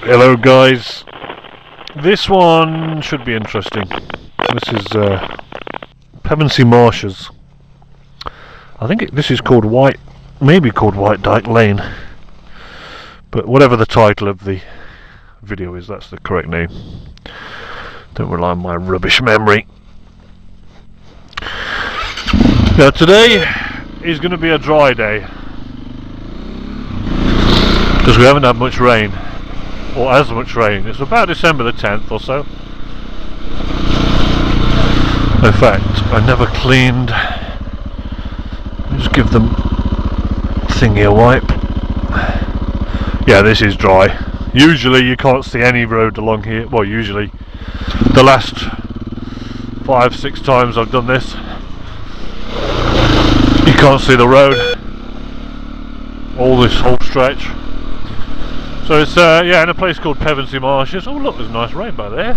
Hello guys, this one should be interesting. This is Pevency Marshes. I think this is called maybe called Dyke Lane, but whatever the title of the video is, that's the correct name. Don't rely on my rubbish memory. Now today is going to be a dry day because we haven't had much rain, or as much rain. It's about December the 10th or so. In fact, I never cleaned. Just give them thingy a wipe. Yeah, this is dry. Usually you can't see any road along here. Well, usually the last 5-6 times I've done this, you can't see the road, all this whole stretch. So it's yeah, in a place called Pevency Marshes. Oh look, there's a nice rainbow there.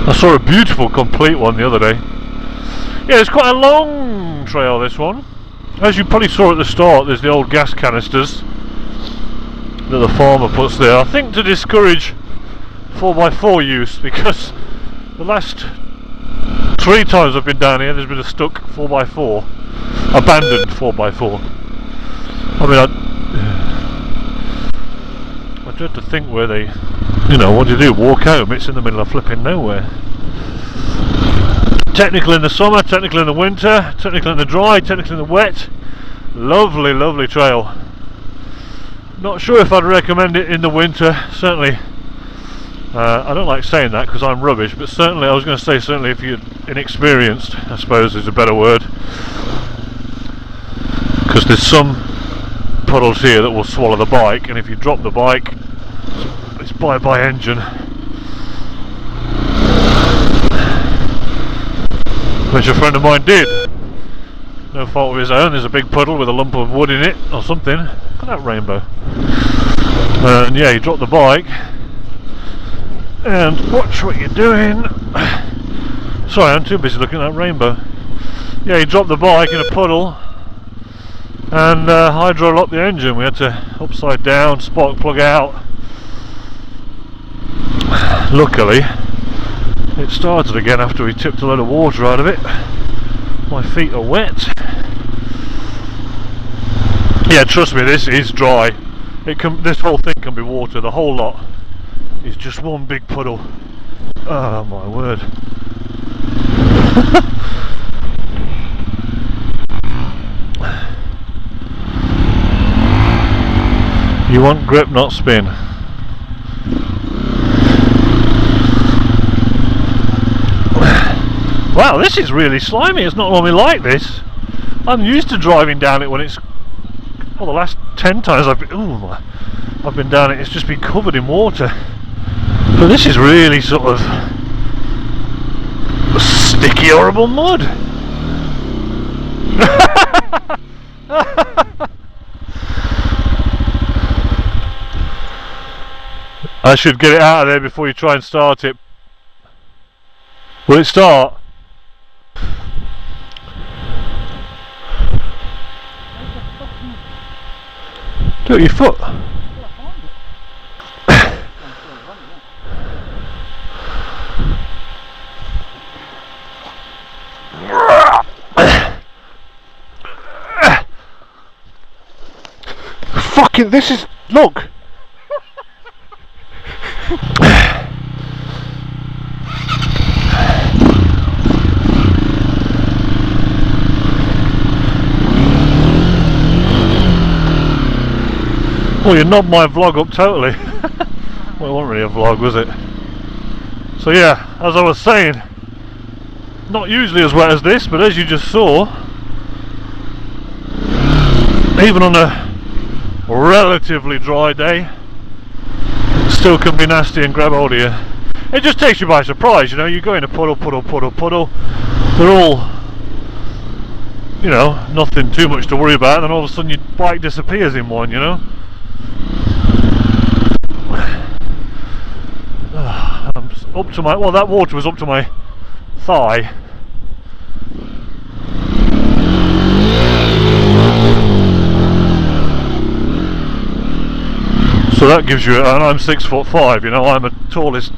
I saw a beautiful complete one the other day. Yeah, it's quite a long trail, this one. As you probably saw at the start, there's the old gas canisters that the farmer puts there, I think to discourage 4x4 use, because the last 3 times I've been down here there's been a stuck 4x4, abandoned 4x4. I mean, I dread to think where they, you know, what do? Walk home? It's in the middle of flipping nowhere. Technical in the summer, technical in the winter, technical in the dry, technical in the wet. Lovely, lovely trail. Not sure if I'd recommend it in the winter, certainly. I don't like saying that because I'm rubbish, but certainly, I was going to say certainly if you're inexperienced, I suppose is a better word. Because there's some puddles here that will swallow the bike, and if you drop the bike, it's bye-bye engine. Which a friend of mine did. No fault of his own. There's a big puddle with a lump of wood in it or something. Look at that rainbow. And yeah, he dropped the bike. And watch what you're doing. Sorry, I'm too busy looking at that rainbow. Yeah, he dropped the bike in a puddle and hydro locked the engine. We had to upside down, spark plug out. Luckily it started again after we tipped a load of water out of it. My feet are wet. Yeah, trust me, this is dry. This whole thing can be water. The whole lot is just one big puddle. Oh my word. You want grip, not spin. Wow, this is really slimy. It's not normally like this. I'm used to driving down it when it's, well, the last 10 times I've been down it, it's just been covered in water. But this is really sort of sticky, horrible mud. I should get it out of there before you try and start it. Will it start? Do it with your foot. Fucking, this is, look. Well, you knobbed my vlog up totally. Well, it wasn't really a vlog, was it? So yeah, as I was saying, not usually as wet as this, but as you just saw, even on a relatively dry day, it still can be nasty and grab hold of you. It just takes you by surprise, you know. You go in a puddle. They're all, you know, nothing too much to worry about, and then all of a sudden your bike disappears in one, you know. I'm up to my, well, that water was up to my thigh. So that gives you, and I'm 6'5", you know, I'm a tallest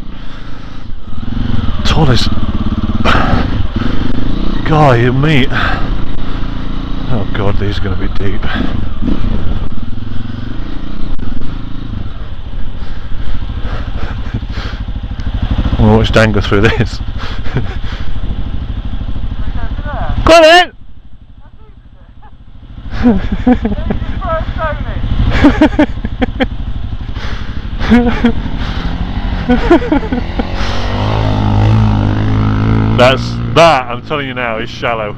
guy you meet. Oh god, these are going to be deep. We'll watch Dan go through this. Go on then! That, I'm telling you now, is shallow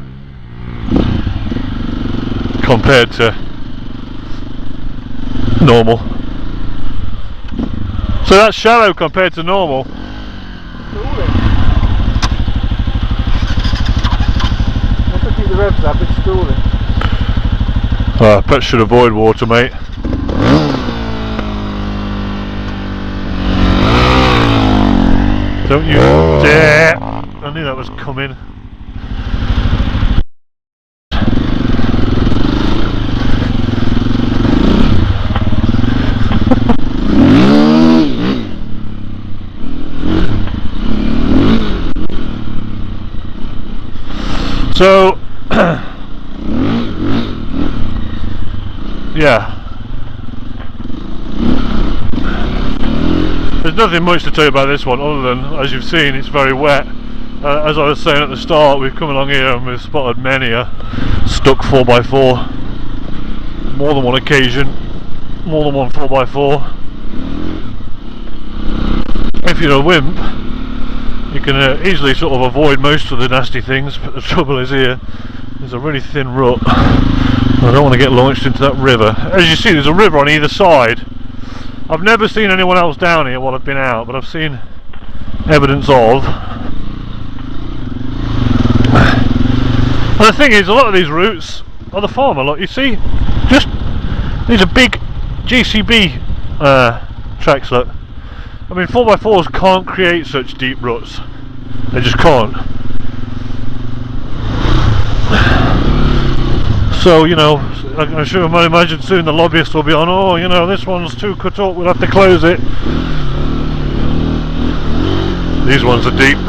compared to normal. So that's shallow compared to normal. Let's keep the revs up, it's stalling. I bet should avoid water, mate. Don't you dare! I knew that was coming. So, yeah. There's nothing much to tell you about this one other than, as you've seen, it's very wet. As I was saying at the start, we've come along here and we've spotted many a stuck 4x4. More than one occasion, more than one 4x4. If you're a wimp, you can easily sort of avoid most of the nasty things, but the trouble is here, there's a really thin rut. I don't want to get launched into that river. As you see, there's a river on either side. I've never seen anyone else down here while I've been out, but I've seen evidence of. And the thing is, a lot of these routes are the farmer lot. You see, just these are big GCB tracks. Look, I mean, 4x4s can't create such deep ruts. They just can't. So, you know, I'm sure I might imagine soon the lobbyists will be on, oh, you know, this one's too cut up, we'll have to close it. These ones are deep.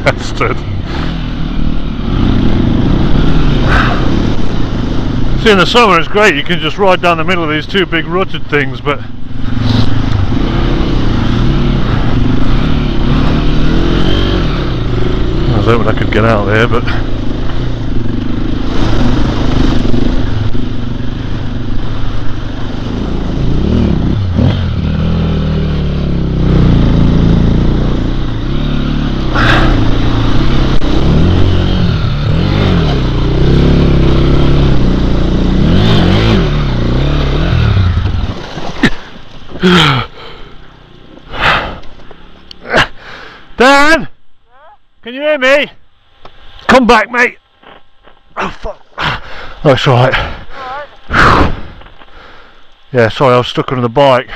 Bastard. See, in the summer it's great, you can just ride down the middle of these two big rutted things, but I was hoping I could get out there, but Dan! Can you hear me? Come back, mate! Oh, fuck. Oh, it's alright. Yeah, sorry, I was stuck on the bike.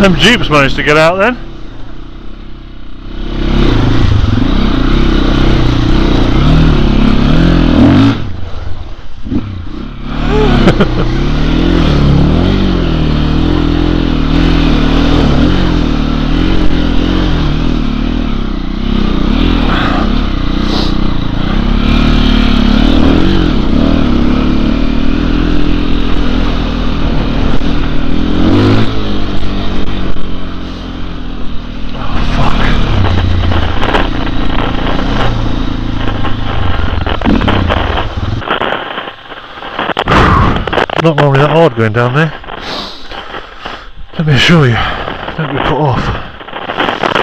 Them jeeps managed to get out then. Not normally that hard going down there. Let me assure you, don't be put off.